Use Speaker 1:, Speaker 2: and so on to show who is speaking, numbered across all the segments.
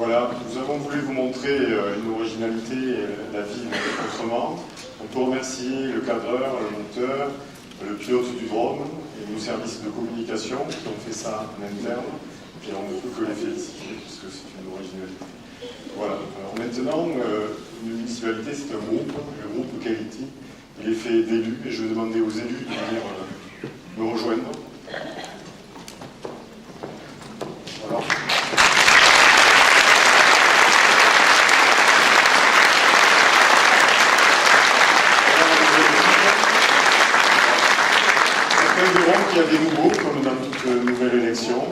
Speaker 1: Voilà, nous avons voulu vous montrer une originalité et la ville autrement. On peut remercier le cadreur, le monteur, le pilote du drone et nos services de communication qui ont fait ça en interne. Et on ne peut que les féliciter puisque c'est une originalité. Voilà. Alors maintenant, une municipalité, c'est un groupe, le groupe Quality. Il est fait d'élus et je vais demander aux élus de venir me rejoindre. Voilà. Certains diront qu'il y a des nouveaux, comme dans toute nouvelle élection.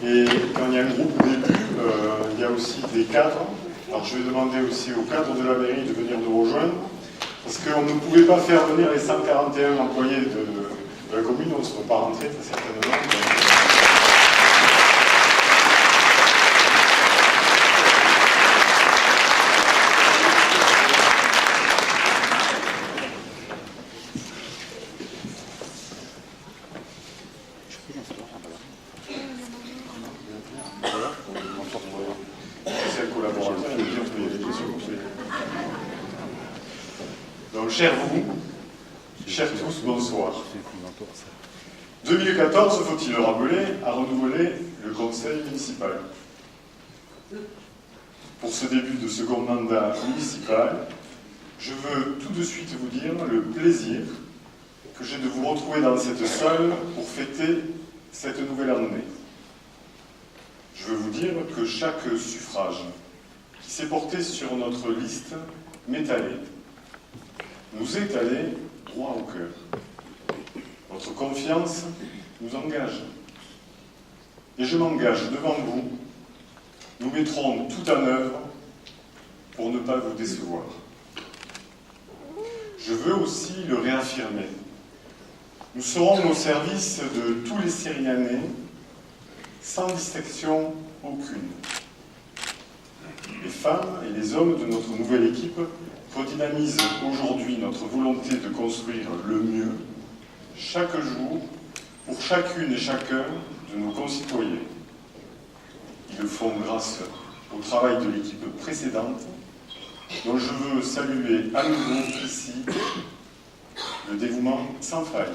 Speaker 1: Et quand il y a un groupe d'élus, il y a aussi des cadres. Alors je vais demander aussi aux cadres de la mairie de venir nous rejoindre, parce qu'on ne pouvait pas faire venir les 141 employés de la commune, on ne serait pas rentrés très certainement. Donc, chers vous, chers tous, bonsoir. 2014, faut-il le rappeler, a renouvelé le conseil municipal. Pour ce début de second mandat municipal, je veux tout de suite vous dire le plaisir que j'ai de vous retrouver dans cette salle pour fêter cette nouvelle année. Je veux vous dire que chaque suffrage qui s'est porté sur notre liste m'est allé, nous est allé droit au cœur. Votre confiance nous engage. Et je m'engage devant vous. Nous mettrons tout en œuvre pour ne pas vous décevoir. Je veux aussi le réaffirmer. Nous serons au service de tous les Sérignanais, sans distinction aucune. Les femmes et les hommes de notre nouvelle équipe redynamisent aujourd'hui notre volonté de construire le mieux, chaque jour, pour chacune et chacun de nos concitoyens. Ils le font grâce au travail de l'équipe précédente, dont je veux saluer à nouveau ici le dévouement sans faille.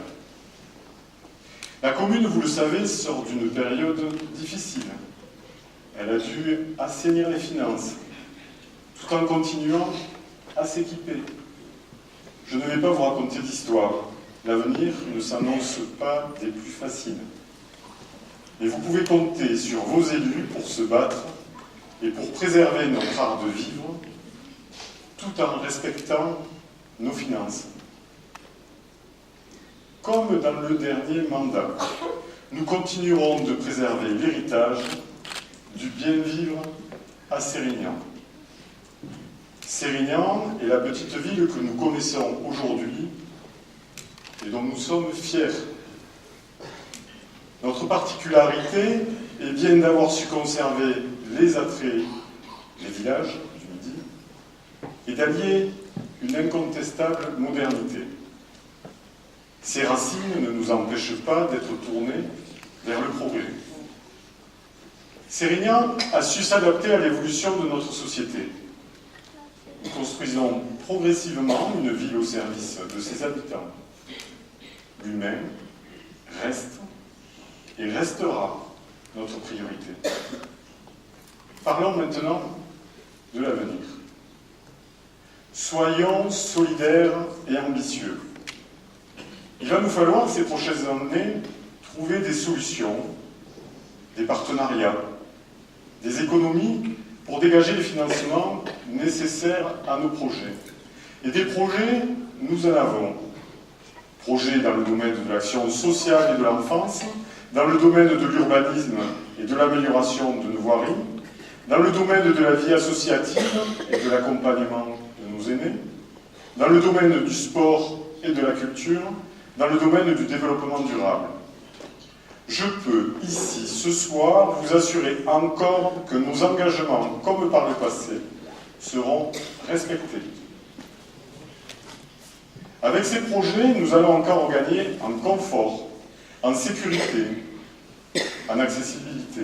Speaker 1: La commune, vous le savez, sort d'une période difficile. Elle a dû assainir les finances, tout en continuant à s'équiper. Je ne vais pas vous raconter d'histoire. L'avenir ne s'annonce pas des plus faciles. Et vous pouvez compter sur vos élus pour se battre et pour préserver notre art de vivre, tout en respectant nos finances. Comme dans le dernier mandat, nous continuerons de préserver l'héritage du bien vivre à Sérignan. Sérignan est la petite ville que nous connaissons aujourd'hui et dont nous sommes fiers. Notre particularité est bien d'avoir su conserver les attraits des villages du Midi et d'allier une incontestable modernité. Ces racines ne nous empêchent pas d'être tournés vers le progrès. Sérignan a su s'adapter à l'évolution de notre société. Nous construisons progressivement une ville au service de ses habitants. L'humain reste et restera notre priorité. Parlons maintenant de l'avenir. Soyons solidaires et ambitieux. Il va nous falloir, ces prochaines années, trouver des solutions, des partenariats, des économies pour dégager les financements nécessaires à nos projets. Et des projets, nous en avons. Projets dans le domaine de l'action sociale et de l'enfance, dans le domaine de l'urbanisme et de l'amélioration de nos voiries, dans le domaine de la vie associative et de l'accompagnement de nos aînés, dans le domaine du sport et de la culture, dans le domaine du développement durable. Je peux, ici, ce soir, vous assurer encore que nos engagements, comme par le passé, seront respectés. Avec ces projets, nous allons encore gagner en confort, en sécurité, en accessibilité.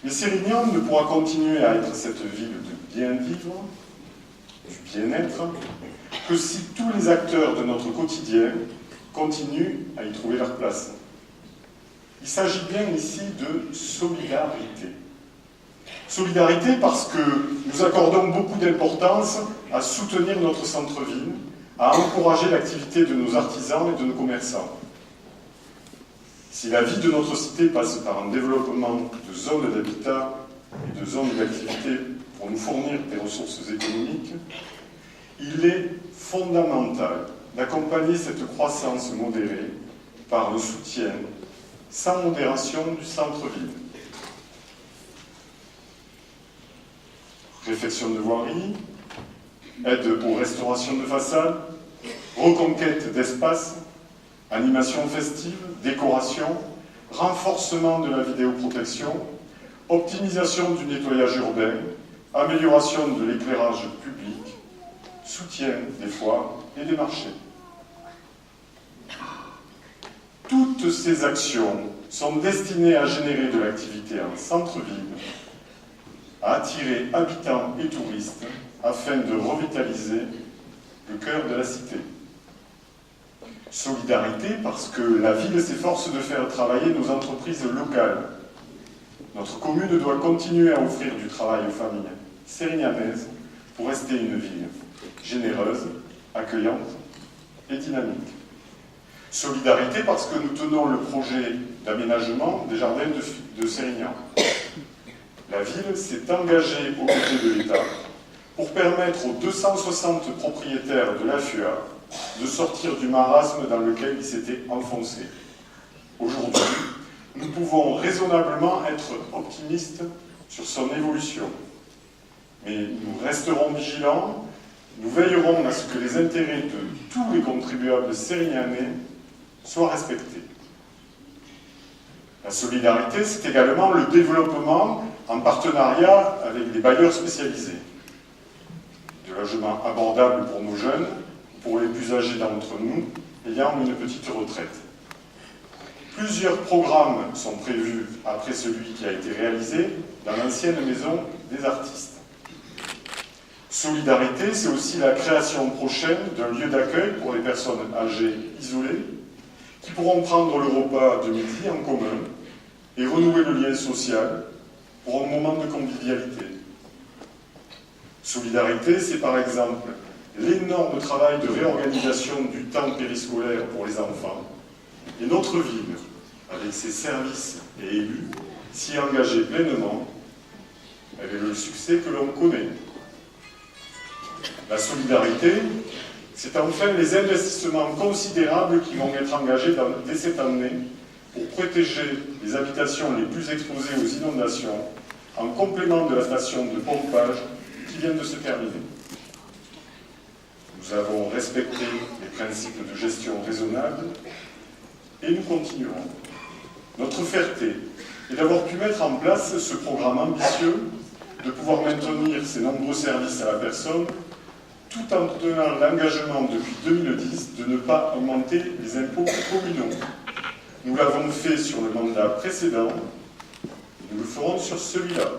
Speaker 1: Mais Sérignan ne pourra continuer à être cette ville de bien-vivre, du bien-être, que si tous les acteurs de notre quotidien continuent à y trouver leur place. Il s'agit bien ici de solidarité. Solidarité parce que nous accordons beaucoup d'importance à soutenir notre centre-ville, à encourager l'activité de nos artisans et de nos commerçants. Si la vie de notre cité passe par un développement de zones d'habitat et de zones d'activité pour nous fournir des ressources économiques, il est fondamental d'accompagner cette croissance modérée par le soutien sans modération du centre-ville. Réfection de voirie, aide aux restaurations de façade, reconquête d'espace, animation festive, décoration, renforcement de la vidéoprotection, optimisation du nettoyage urbain, amélioration de l'éclairage public, soutien des foires et des marchés. Toutes ces actions sont destinées à générer de l'activité en centre-ville, à attirer habitants et touristes afin de revitaliser le cœur de la cité. Solidarité parce que la ville s'efforce de faire travailler nos entreprises locales. Notre commune doit continuer à offrir du travail aux familles sérignanaises pour rester une ville généreuse, accueillante et dynamique. Solidarité parce que nous tenons le projet d'aménagement des jardins de Sérignan. La ville s'est engagée aux côtés de l'État pour permettre aux 260 propriétaires de la FUA de sortir du marasme dans lequel ils s'étaient enfoncés. Aujourd'hui, nous pouvons raisonnablement être optimistes sur son évolution. Mais nous resterons vigilants, nous veillerons à ce que les intérêts de tous les contribuables sérignanais soient respectés. La solidarité, c'est également le développement en partenariat avec des bailleurs spécialisés. De logements abordables pour nos jeunes, pour les plus âgés d'entre nous, ayant une petite retraite. Plusieurs programmes sont prévus après celui qui a été réalisé dans l'ancienne maison des artistes. Solidarité, c'est aussi la création prochaine d'un lieu d'accueil pour les personnes âgées isolées qui pourront prendre le repas de midi en commun et renouer le lien social pour un moment de convivialité. Solidarité, c'est par exemple l'énorme travail de réorganisation du temps périscolaire pour les enfants et notre ville, avec ses services et élus, s'y est engagée pleinement avec le succès que l'on connaît. La solidarité, c'est enfin les investissements considérables qui vont être engagés dès cette année pour protéger les habitations les plus exposées aux inondations en complément de la station de pompage qui vient de se terminer. Nous avons respecté les principes de gestion raisonnable et nous continuerons. Notre fierté est d'avoir pu mettre en place ce programme ambitieux, de pouvoir maintenir ces nombreux services à la personne, tout en tenant l'engagement depuis 2010 de ne pas augmenter les impôts communaux. Nous l'avons fait sur le mandat précédent, et nous le ferons sur celui-là.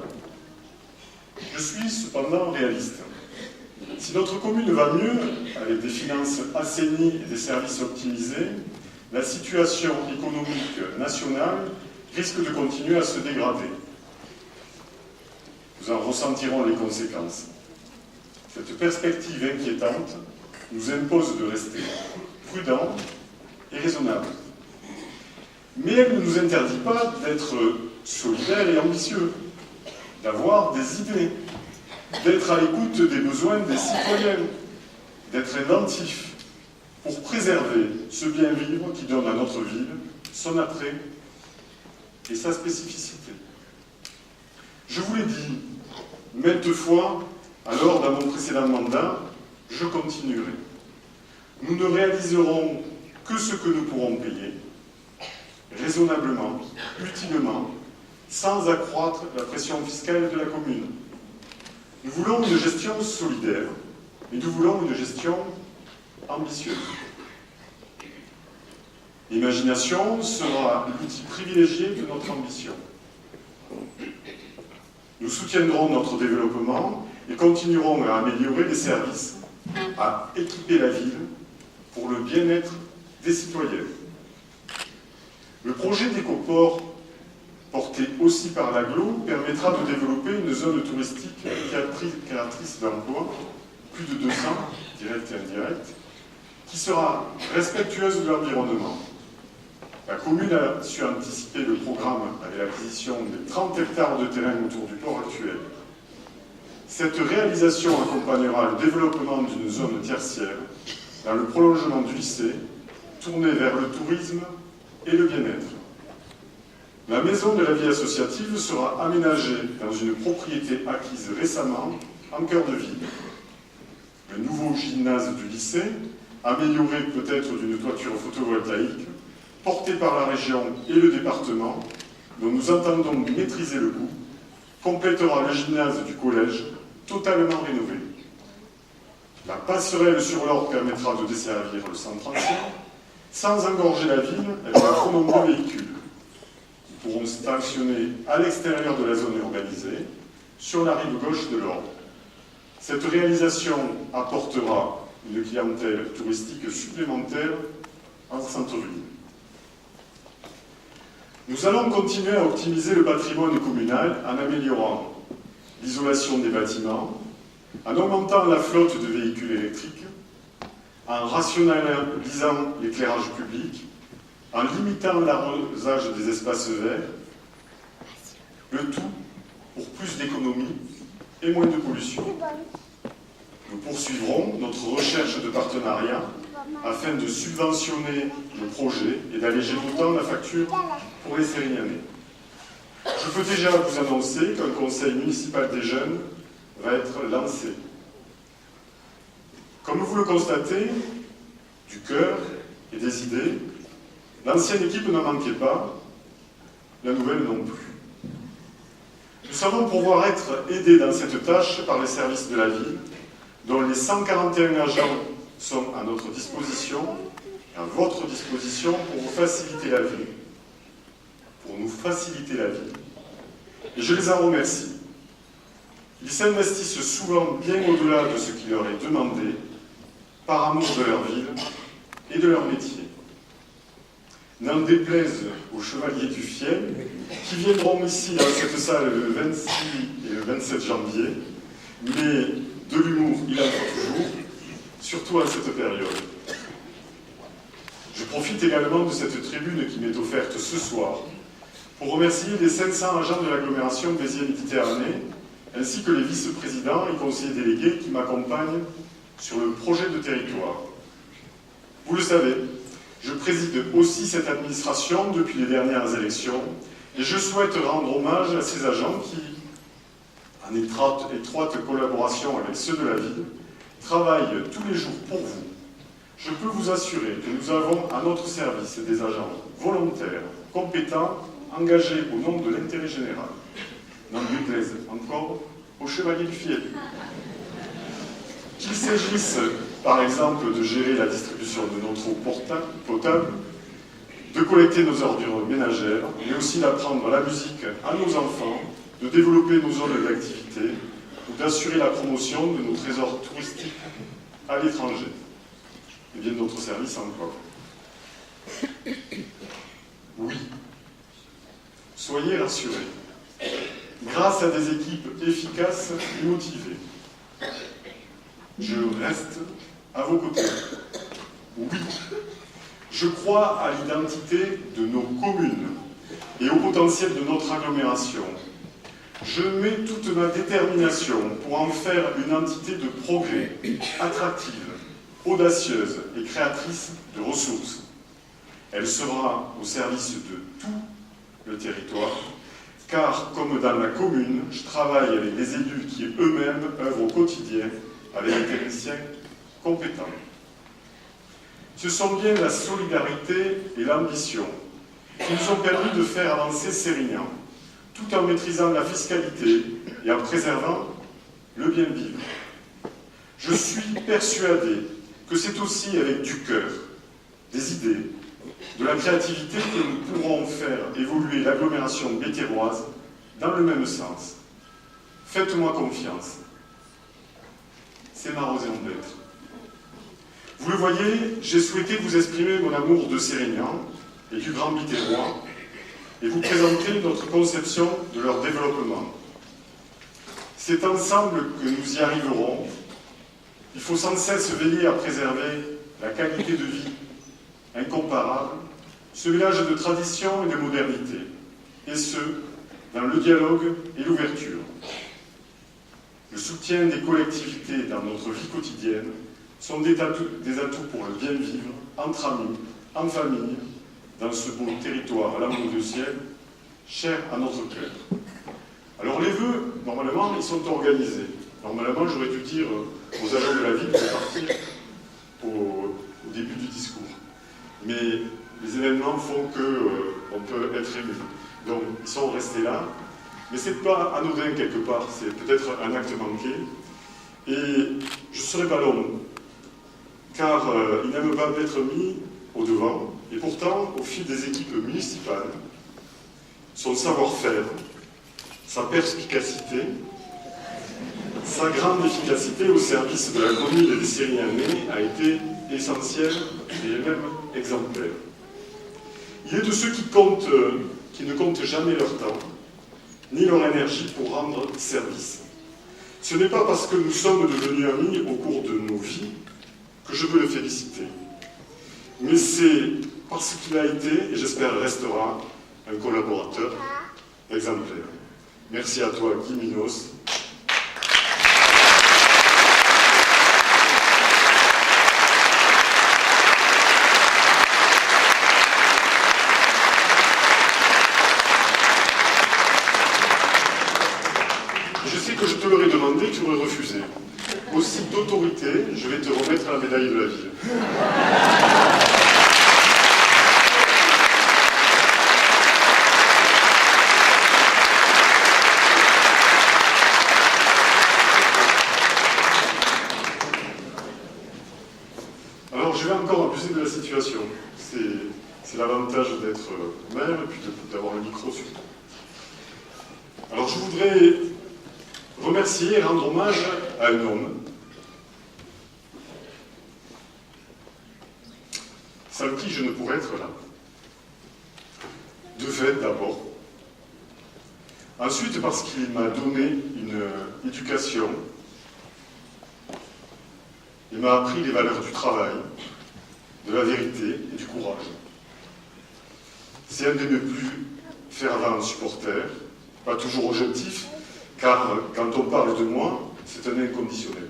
Speaker 1: Je suis cependant réaliste. Si notre commune va mieux, avec des finances assainies et des services optimisés, la situation économique nationale risque de continuer à se dégrader. Nous en ressentirons les conséquences. Cette perspective inquiétante nous impose de rester prudents et raisonnables. Mais elle ne nous interdit pas d'être solidaires et ambitieux, d'avoir des idées, d'être à l'écoute des besoins des citoyens, d'être inventifs pour préserver ce bien-vivre qui donne à notre ville son attrait et sa spécificité. Je vous l'ai dit maintes fois, alors dans mon précédent mandat, je continuerai. Nous ne réaliserons que ce que nous pourrons payer, raisonnablement, utilement, sans accroître la pression fiscale de la commune. Nous voulons une gestion solidaire, mais nous voulons une gestion ambitieuse. L'imagination sera l'outil privilégié de notre ambition. Nous soutiendrons notre développement et continuerons à améliorer les services, à équiper la ville pour le bien-être des citoyens. Le projet d'Écoport, porté aussi par l'AGLO, permettra de développer une zone touristique créatrice d'emplois, plus de 200, directs et indirects, qui sera respectueuse de l'environnement. La commune a su anticiper le programme avec l'acquisition des 30 hectares de terrain autour du port actuel. Cette réalisation accompagnera le développement d'une zone tertiaire dans le prolongement du lycée, tournée vers le tourisme et le bien-être. La maison de la vie associative sera aménagée dans une propriété acquise récemment en cœur de ville. Le nouveau gymnase du lycée, amélioré peut-être d'une toiture photovoltaïque, porté par la région et le département, dont nous entendons maîtriser le coût, complétera le gymnase du collège, totalement rénové. La passerelle sur l'Orne permettra de desservir le centre ancien, sans engorger la ville avec de trop nombreux véhicules. Nous pourrons stationner à l'extérieur de la zone urbanisée, sur la rive gauche de l'Orne. Cette réalisation apportera une clientèle touristique supplémentaire en centre-ville. Nous allons continuer à optimiser le patrimoine communal en améliorant l'isolation des bâtiments, en augmentant la flotte de véhicules électriques, en rationalisant l'éclairage public, en limitant l'arrosage des espaces verts, le tout pour plus d'économie et moins de pollution. Nous poursuivrons notre recherche de partenariat afin de subventionner le projet et d'alléger d'autant la facture pour les Sérignanais. Je peux déjà vous annoncer qu'un conseil municipal des jeunes va être lancé. Comme vous le constatez, du cœur et des idées, l'ancienne équipe n'en manquait pas, la nouvelle non plus. Nous savons pouvoir être aidés dans cette tâche par les services de la ville, dont les 141 agents sont à notre disposition, à votre disposition pour vous faciliter la vie, pour nous faciliter la vie. Et je les en remercie. Ils s'investissent souvent bien au-delà de ce qui leur est demandé, par amour de leur ville et de leur métier. N'en déplaise aux chevaliers du Fiel, qui viendront ici dans cette salle le 26 et le 27 janvier, mais de l'humour, il en faut toujours, surtout à cette période. Je profite également de cette tribune qui m'est offerte ce soir pour remercier les 500 agents de l'agglomération Béziers-Méditerranée, ainsi que les vice-présidents et conseillers délégués qui m'accompagnent sur le projet de territoire. Vous le savez, je préside aussi cette administration depuis les dernières élections et je souhaite rendre hommage à ces agents qui, en étroite collaboration avec ceux de la ville, travaillent tous les jours pour vous. Je peux vous assurer que nous avons à notre service des agents volontaires, compétents, engagés au nom de l'intérêt général. N'en déplaise encore aux chevaliers du Fiel. Qu'il s'agisse, par exemple, de gérer la distribution de notre eau potable, de collecter nos ordures ménagères, mais aussi d'apprendre la musique à nos enfants, de développer nos zones d'activité ou d'assurer la promotion de nos trésors touristiques à l'étranger. Et bien d'autres services encore. Oui, soyez rassurés. Grâce à des équipes efficaces et motivées, je reste à vos côtés. Oui, je crois à l'identité de nos communes et au potentiel de notre agglomération. Je mets toute ma détermination pour en faire une entité de progrès, attractive, audacieuse et créatrice de ressources. Elle sera au service de tout le territoire, car comme dans la commune, je travaille avec des élus qui eux-mêmes œuvrent au quotidien avec des techniciens compétents. Ce sont bien la solidarité et l'ambition qui nous ont permis de faire avancer Sérignan, tout en maîtrisant la fiscalité et en préservant le bien vivre. Je suis persuadé que c'est aussi avec du cœur, des idées, de la créativité que nous pourrons faire évoluer l'agglomération béthéroise dans le même sens. Faites-moi confiance. C'est ma raison d'être. Vous le voyez, j'ai souhaité vous exprimer mon amour de Sérignan et du Grand Biterrois et vous présenter notre conception de leur développement. C'est ensemble que nous y arriverons. Il faut sans cesse veiller à préserver la qualité de vie incomparable, ce mélange de tradition et de modernité, et ce, dans le dialogue et l'ouverture. Le soutien des collectivités dans notre vie quotidienne sont des atouts pour le bien vivre, entre amis, en famille, dans ce beau territoire à l'amour du ciel, cher à notre cœur. Alors les vœux, normalement, ils sont organisés. Normalement, j'aurais dû dire aux agents de la ville de partir au début du discours. Mais les événements font qu'on peut être ému. Donc, ils sont restés là. Mais ce n'est pas anodin quelque part, c'est peut-être un acte manqué. Et je ne serai pas long, car il n'aime pas être mis au devant. Et pourtant, au fil des équipes municipales, son savoir-faire, sa perspicacité, sa grande efficacité au service de la commune et des Sérignanais a été essentielle et même exemplaire. Il est de ceux qui ne comptent jamais leur temps, ni leur énergie pour rendre service. Ce n'est pas parce que nous sommes devenus amis au cours de nos vies que je veux le féliciter. Mais c'est parce qu'il a été, et j'espère restera, un collaborateur exemplaire. Merci à toi, Guy Minos. Je sais que je te l'aurais demandé, tu aurais refusé. Aussi d'autorité, je vais te remettre la médaille de la ville. Alors, je vais encore abuser de la situation. C'est l'avantage d'être maire et puis d'avoir le micro sur toi. Alors, je voudrais remercier et rendre hommage à un homme, sans qui je ne pourrais être là. De fait, d'abord. Ensuite, parce qu'il m'a donné une éducation. Il m'a appris les valeurs du travail, de la vérité et du courage. C'est un de mes plus fervents supporters, pas toujours objectif, car quand on parle de moi, c'est un inconditionnel.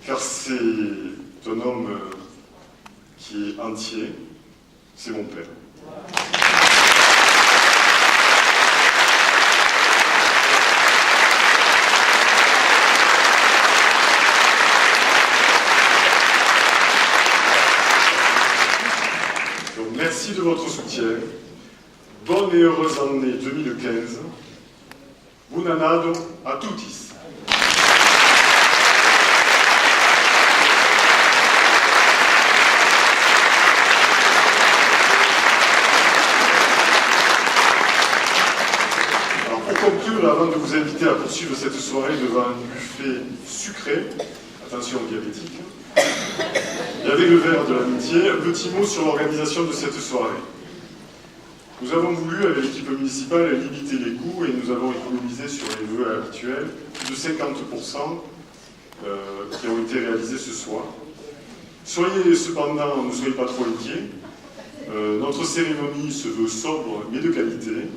Speaker 1: Car c'est un homme qui est entier, c'est mon père. Donc merci de votre soutien. Bonne et heureuse année 2015. Buon anno a tutti. Alors pour conclure, avant de vous inviter à poursuivre cette soirée devant un buffet sucré, attention diabétique, et avec le verre de l'amitié, un petit mot sur l'organisation de cette soirée. Nous avons voulu, avec l'équipe municipale, limiter les coûts et nous avons économisé sur les vœux habituels plus de 50% qui ont été réalisés ce soir. Soyez cependant, ne soyez pas trop inquiets. Notre cérémonie se veut sobre mais de qualité.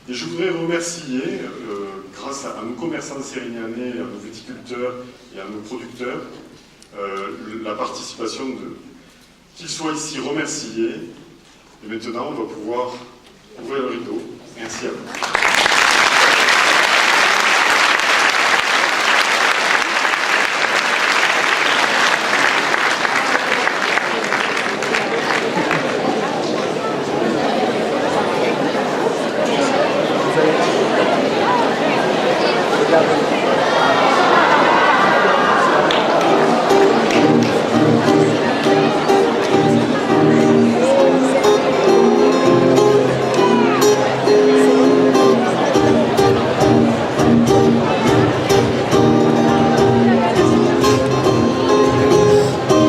Speaker 1: Et je voudrais remercier, grâce à nos commerçants sérignanais, à nos viticulteurs et à nos producteurs, la participation d'eux. Qu'ils soient ici remerciés. Et maintenant, on va pouvoir ouvrir le rideau. Merci à vous.